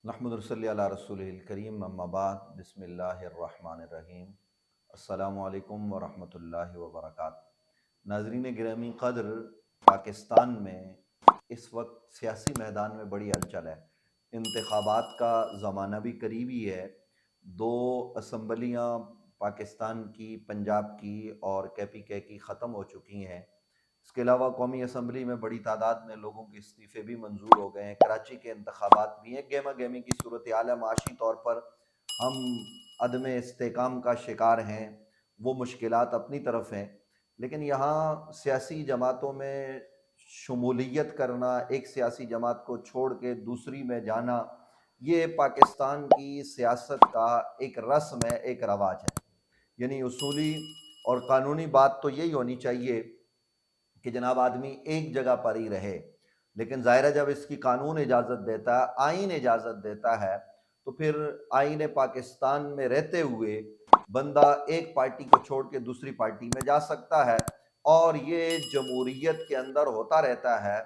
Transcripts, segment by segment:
नहमदुर सल्ली अला रसूलिल करीम अम्मा बाद बिस्मिल्लाहिर्रहमानिर्रहीम अस्सलामु अलैकुम व रहमतुल्लाहि व बरकातहू। नाज़रीन गिरामी क़द्र, पाकिस्तान में इस वक्त सियासी मैदान में बड़ी हलचल है। इंतखाबात का ज़माना भी करीबी है। दो असम्बलियाँ पाकिस्तान की, पंजाब की और KPK की ख़त्म हो चुकी हैं। इसके अलावा कौमी असम्बली में बड़ी तादाद में लोगों के इस्तीफ़े भी मंजूर हो गए हैं। कराची के इंतखाबात भी हैं। गहमा गहमी की सूरत हाल है। माशी तौर पर हम अदम इस्तेकाम का शिकार हैं। वो मुश्किलात अपनी तरफ हैं, लेकिन यहाँ सियासी जमातों में शमूलियत करना, एक सियासी जमात को छोड़ के दूसरी में जाना, ये पाकिस्तान की सियासत का एक रस्म है, एक रवाज है। यानी उसूली और कानूनी बात तो यही होनी चाहिए कि जनाब आदमी एक जगह पर ही रहे, लेकिन ज़ाहिर है जब इसकी कानून इजाज़त देता है, आइन इजाज़त देता है, तो फिर आइन पाकिस्तान में रहते हुए बंदा एक पार्टी को छोड़ के दूसरी पार्टी में जा सकता है, और ये जमहूरियत के अंदर होता रहता है।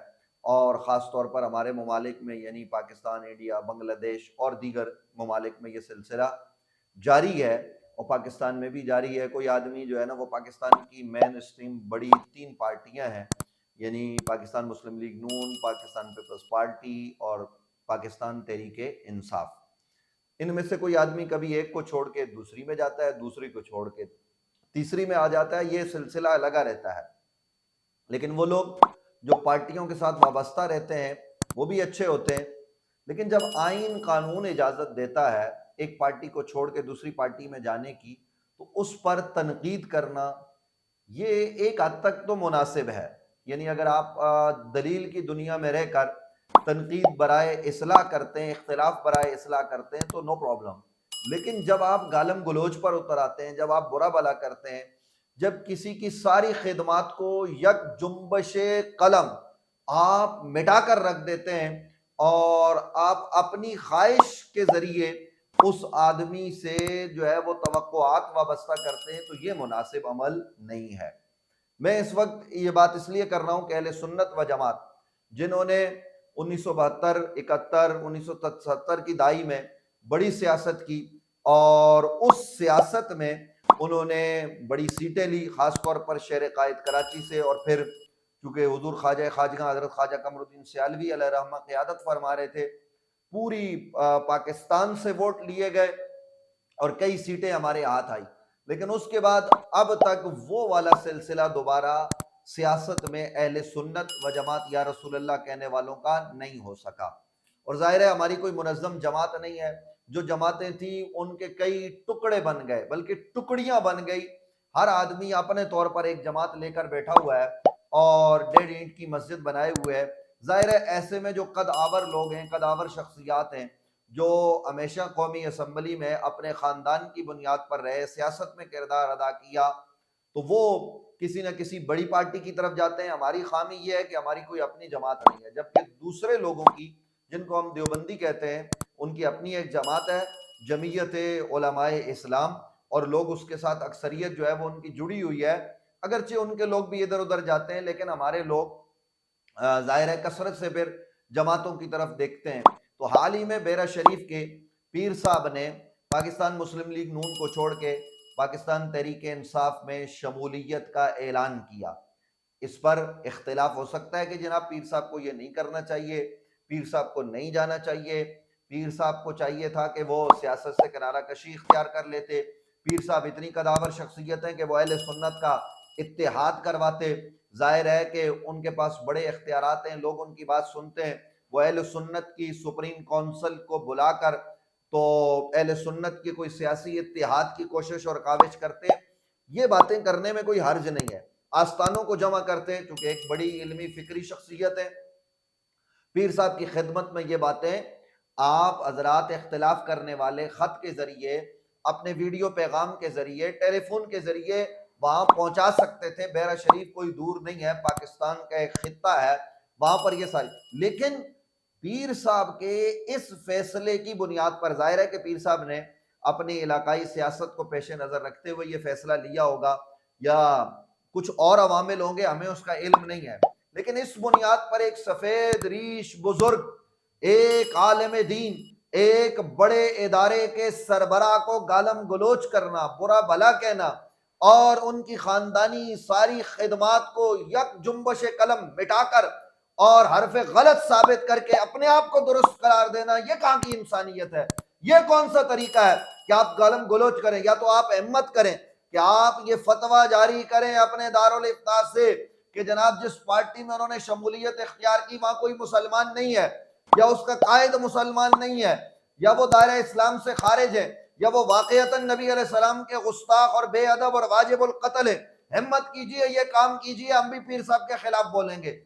और ख़ास तौर पर हमारे ममालिक में यानी पाकिस्तान, इंडिया, बांग्लादेश और दीगर ममालिक में ये सिलसिला जारी है, और पाकिस्तान में भी जारी है। कोई आदमी जो है ना, वो पाकिस्तान की मेन स्ट्रीम बड़ी तीन पार्टियां हैं, यानी पाकिस्तान मुस्लिम लीग नून, पाकिस्तान पीपल्स पार्टी और पाकिस्तान तहरीके इंसाफ। इनमें से कोई आदमी कभी एक को छोड़ के दूसरी में जाता है, दूसरी को छोड़ के तीसरी में आ जाता है। ये सिलसिला लगा रहता है। लेकिन वो लोग जो पार्टियों के साथ वाबस्ता रहते हैं वो भी अच्छे होते हैं, लेकिन जब आइन कानून इजाज़त देता है एक पार्टी को छोड़ के दूसरी पार्टी में जाने की, तो उस पर तनकीद करना ये एक हद तक तो मुनासिब है। यानी अगर आप दलील की दुनिया में रहकर तनकीद बराए इस्लाह करते हैं, इख्तिलाफ बराए इस्लाह करते हैं, तो नो प्रॉब्लम। लेकिन जब आप गालम गलोच पर उतर आते हैं, जब आप बुरा भला करते हैं, जब किसी की सारी खिदमात को यक जुम्बश कलम आप मिटा कर रख देते हैं और आप अपनी ख्वाहिश के जरिए उस आदमी से जो है वो तवक्कुआत वाबस्ता करते हैं, तो ये मुनासिब अमल नहीं है। मैं इस वक्त ये बात इसलिए कर रहा हूं कि अहले सुन्नत व जमात, जिन्होंने 1972, 71, 1977 की दाई में बड़ी सियासत की, और उस सियासत में उन्होंने बड़ी सीटें ली, खासतौर पर शहर कायद कराची से। और फिर चूंकि हुजूर ख्वाजा खाजगा हजरत ख्वाजा कमरुद्दीन सियालवी अलैहिर्रहमा क़यादत फरमा रहे थे, पूरी पाकिस्तान से वोट लिए गए और कई सीटें हमारे हाथ आई। लेकिन उसके बाद अब तक वो वाला सिलसिला दोबारा सियासत में अहले सुन्नत व जमात या रसूलुल्लाह कहने वालों का नहीं हो सका। और जाहिर है हमारी कोई मुनज़्ज़म जमात नहीं है। जो जमातें थी उनके कई टुकड़े बन गए, बल्कि टुकड़ियां बन गई। हर आदमी अपने तौर पर एक जमात लेकर बैठा हुआ है और 1.5 ईंट की मस्जिद बनाए हुए है। जाहिर है ऐसे में जो कदावर लोग हैं, कदावर शख्सियात हैं, जो हमेशा कौमी असम्बली में अपने ख़ानदान की बुनियाद पर रहे, सियासत में किरदार अदा किया, तो वो किसी न किसी बड़ी पार्टी की तरफ जाते हैं। हमारी खामी ये है कि हमारी कोई अपनी जमात नहीं है, जबकि दूसरे लोगों की, जिनको हम देवबंदी कहते हैं, उनकी अपनी एक जमात है, जमीयत उलमाए इस्लाम, और लोग उसके साथ अक्सरियत जो है वो उनकी जुड़ी हुई है। अगरचे उनके लोग भी इधर उधर जाते हैं, लेकिन हमारे लोग जाहिर है कसरत से फिर जमातों की तरफ देखते हैं। तो हाल ही में बेरा शरीफ के पीर साहब ने पाकिस्तान मुस्लिम लीग नून को छोड़ के पाकिस्तान तहरीक इंसाफ में शमूलियत का ऐलान किया। इस पर इख्तिलाफ हो सकता है कि जनाब पीर साहब को ये नहीं करना चाहिए, पीर साहब को नहीं जाना चाहिए, पीर साहब को चाहिए था कि वो सियासत से किनारा कशी इख्तियार कर लेते। पीर साहब इतनी कदावर शख्सियत है कि वो अहले सुन्नत का इत्तेहाद करवाते। जाहिर है कि उनके पास बड़े इख्तियारात हैं, लोग उनकी बात सुनते हैं। वो अहले सुन्नत की सुप्रीम कौंसिल को बुलाकर तो अहले सुन्नत की कोई सियासी इत्तेहाद की कोशिश और काविश करते हैं। ये बातें करने में कोई हर्ज नहीं है। आस्थानों को जमा करते हैं, चूंकि एक बड़ी इल्मी फिक्री शख्सियत है। पीर साहब की खिदमत में ये बातें आप हजरात इख्तिलाफ करने वाले खत के जरिए, अपने वीडियो पैगाम के जरिए, टेलीफोन के जरिए वहां पहुंचा सकते थे। बेरा शरीफ कोई दूर नहीं है, पाकिस्तान का एक खित्ता है, वहां पर ये सारी। लेकिन पीर साहब के इस फैसले की बुनियाद पर, जाहिर है कि पीर साहब ने अपनी इलाकाई सियासत को पेश नजर रखते हुए ये फैसला लिया होगा, या कुछ और अवामिल होंगे, हमें उसका इल्म नहीं है। लेकिन इस बुनियाद पर एक सफेद रीश बुजुर्ग, एक आलिम दीन, एक बड़े इदारे के सरबराह को गालम गलोच करना, बुरा भला कहना और उनकी खानदानी सारी खिदमात को यक जुम्बश कलम मिटाकर और हरफ गलत साबित करके अपने आप को दुरुस्त करार देना, यह कहां की इंसानियत है? यह कौन सा तरीका है कि आप गालम गलोच करें? या तो आप हिम्मत करें कि आप ये फतवा जारी करें अपने दारुल इफ्ता से कि जनाब जिस पार्टी में उन्होंने शमूलियत इख्तियार की वहां कोई मुसलमान नहीं है, या उसका कायद मुसलमान नहीं है, या वो दायरा इस्लाम से खारिज है, या वो वाकईतन नबी अलैहिस्सलाम के गुस्ताख और बेअदब और वाजिबुल कत्ल है। हिम्मत कीजिए, ये काम कीजिए, हम भी पीर साहब के खिलाफ बोलेंगे।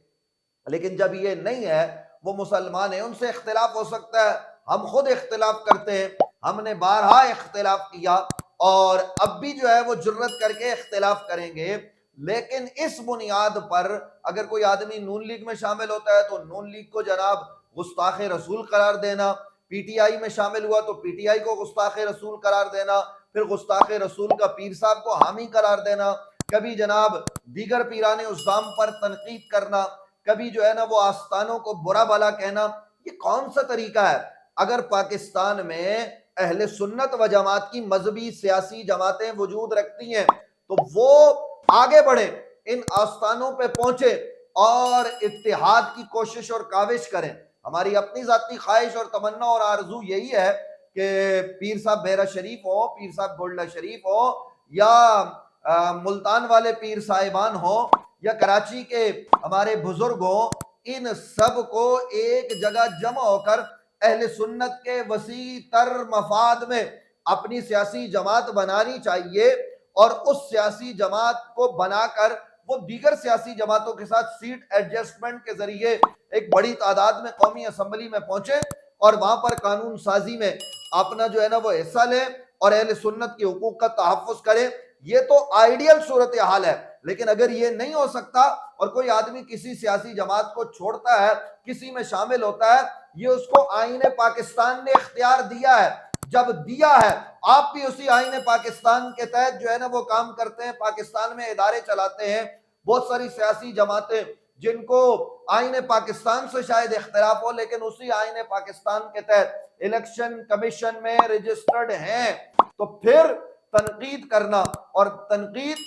लेकिन जब ये नहीं है, वो मुसलमान है, उनसे इख्तिलाफ हो सकता है, हम खुद इख्तिलाफ करते हैं, हमने बारहा इख्तिलाफ किया और अब भी जो है वो जुर्रत करके इख्तिलाफ करेंगे। लेकिन इस बुनियाद पर अगर कोई आदमी नून लीग में शामिल होता है तो नून लीग को जनाब गुस्ताख रसूल करार देना, पीटीआई में शामिल हुआ तो पीटीआई को गुस्ताख रसूल करार देना, फिर गुस्ताख रसूल का पीर साहब को हामी करार देना, कभी जनाब दीगर पीराने उस्साम पर तनकीद करना, कभी जो है ना वो आस्थानों को बुरा भला कहना। ये कौन सा तरीका है? अगर पाकिस्तान में अहले सुन्नत व जमात की मजहबी सियासी जमातें वजूद रखती हैं तो वो आगे बढ़े, इन आस्थानों पे पहुंचे और इत्तेहाद की कोशिश और काविश करें। हमारी अपनी जाती ख्वाहिश और तमन्ना और आरजू यही है कि पीर साहब बेहरा शरीफ हो, पीर साहब गोल्डा शरीफ हो, या मुल्तान वाले पीर साहिबान हो, या कराची के हमारे बुजुर्ग हो, इन सब को एक जगह जमा होकर अहले सुन्नत के वसी तर मफाद में अपनी सियासी जमात बनानी चाहिए और उस सियासी जमात को बनाकर वो दीगर सियासी जमातों के साथ सीट एडजस्टमेंट के जरिए एक बड़ी तादाद में कौमी असम्बली में पहुंचे और वहां पर कानून साजी में अपना जो है ना वो हिस्सा ले और अहले सुन्नत के हुकूक का तहफ़्फ़ुज़ करे। ये तो आइडियल सूरत हाल है। लेकिन अगर ये नहीं हो सकता और कोई आदमी किसी सियासी जमात को छोड़ता है, किसी में शामिल होता है, ये उसको आईने पाकिस्तान ने इख्तियार दिया है। जब दिया है, आप भी उसी आईने पाकिस्तान के तहत जो है ना वो काम करते हैं, पाकिस्तान में इदारे चलाते हैं। बहुत सारी सियासी जमातें जिनको आईने पाकिस्तान से शायद इख्तिलाफ हो, लेकिन उसी आईने पाकिस्तान के तहत इलेक्शन कमीशन में रजिस्टर्ड हैं। तो फिर तनकीद करना और तनकीद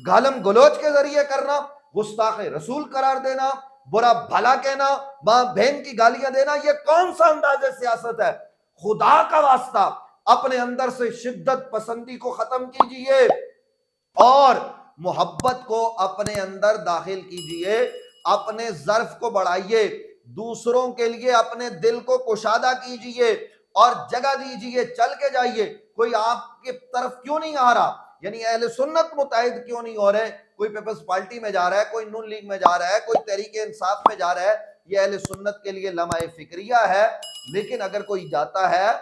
गालम गलोच के जरिए करना, गुस्ताख रसूल करार देना, बुरा भला कहना, मां बहन की गालियां देना, यह कौन सा अंदाज सियासत है? खुदा का वास्ता अपने अंदर से शिद्दत पसंदी को खत्म कीजिए और मोहब्बत को अपने अंदर दाखिल कीजिए, अपने ज़र्फ को बढ़ाइए, दूसरों के लिए अपने दिल को कुशादा कीजिए और जगह दीजिए, चल के जाइए। कोई आपके तरफ क्यों नहीं आ रहा? यानी अहले सुन्नत मुत्तहिद क्यों नहीं हो रहे? कोई पीपल्स पार्टी में जा रहा है, कोई नून लीग में जा रहा है, कोई तहरीक इंसाफ में जा रहा है, ये अहले सुन्नत के लिए लम्हा फिक्रिया है। लेकिन अगर कोई जाता है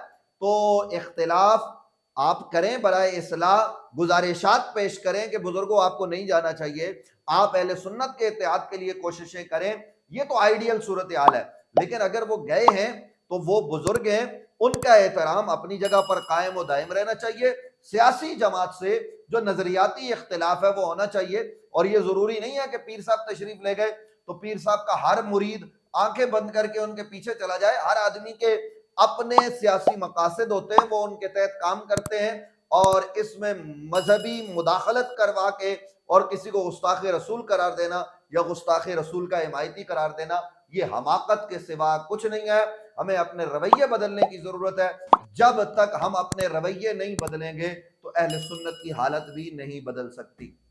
तो इख्तिलाफ आप करें, बराए इस्लाह गुजारिशात पेश करें कि बुजुर्गों आपको नहीं जाना चाहिए, आप अहले सुन्नत के इत्तेहाद के लिए कोशिशें करें। ये तो आइडियल सूरत हाल है। लेकिन अगर वो गए हैं तो वो बुजुर्ग हैं, उनका एहतराम अपनी जगह पर कायम और दायम रहना चाहिए। सियासी जमात से जो नजरियाती इख्तिलाफ है वो होना चाहिए और ये जरूरी नहीं है कि पीर साहब तशरीफ ले गए तो पीर साहब का हर मुरीद आंखें बंद करके उनके पीछे चला जाए। हर आदमी के अपने सियासी मकासद होते हैं, वो उनके तहत काम करते हैं और इसमें मजहबी मुदाखलत करवा के और किसी को गुस्ताख रसूल करार देना या गुस्ताख रसूल का हिमायती करार देना, ये हमाकत के सिवा कुछ नहीं है। हमें अपने रवैये बदलने की जरूरत है। जब तक हम अपने रवैये नहीं बदलेंगे तो अहले सुन्नत की हालत भी नहीं बदल सकती।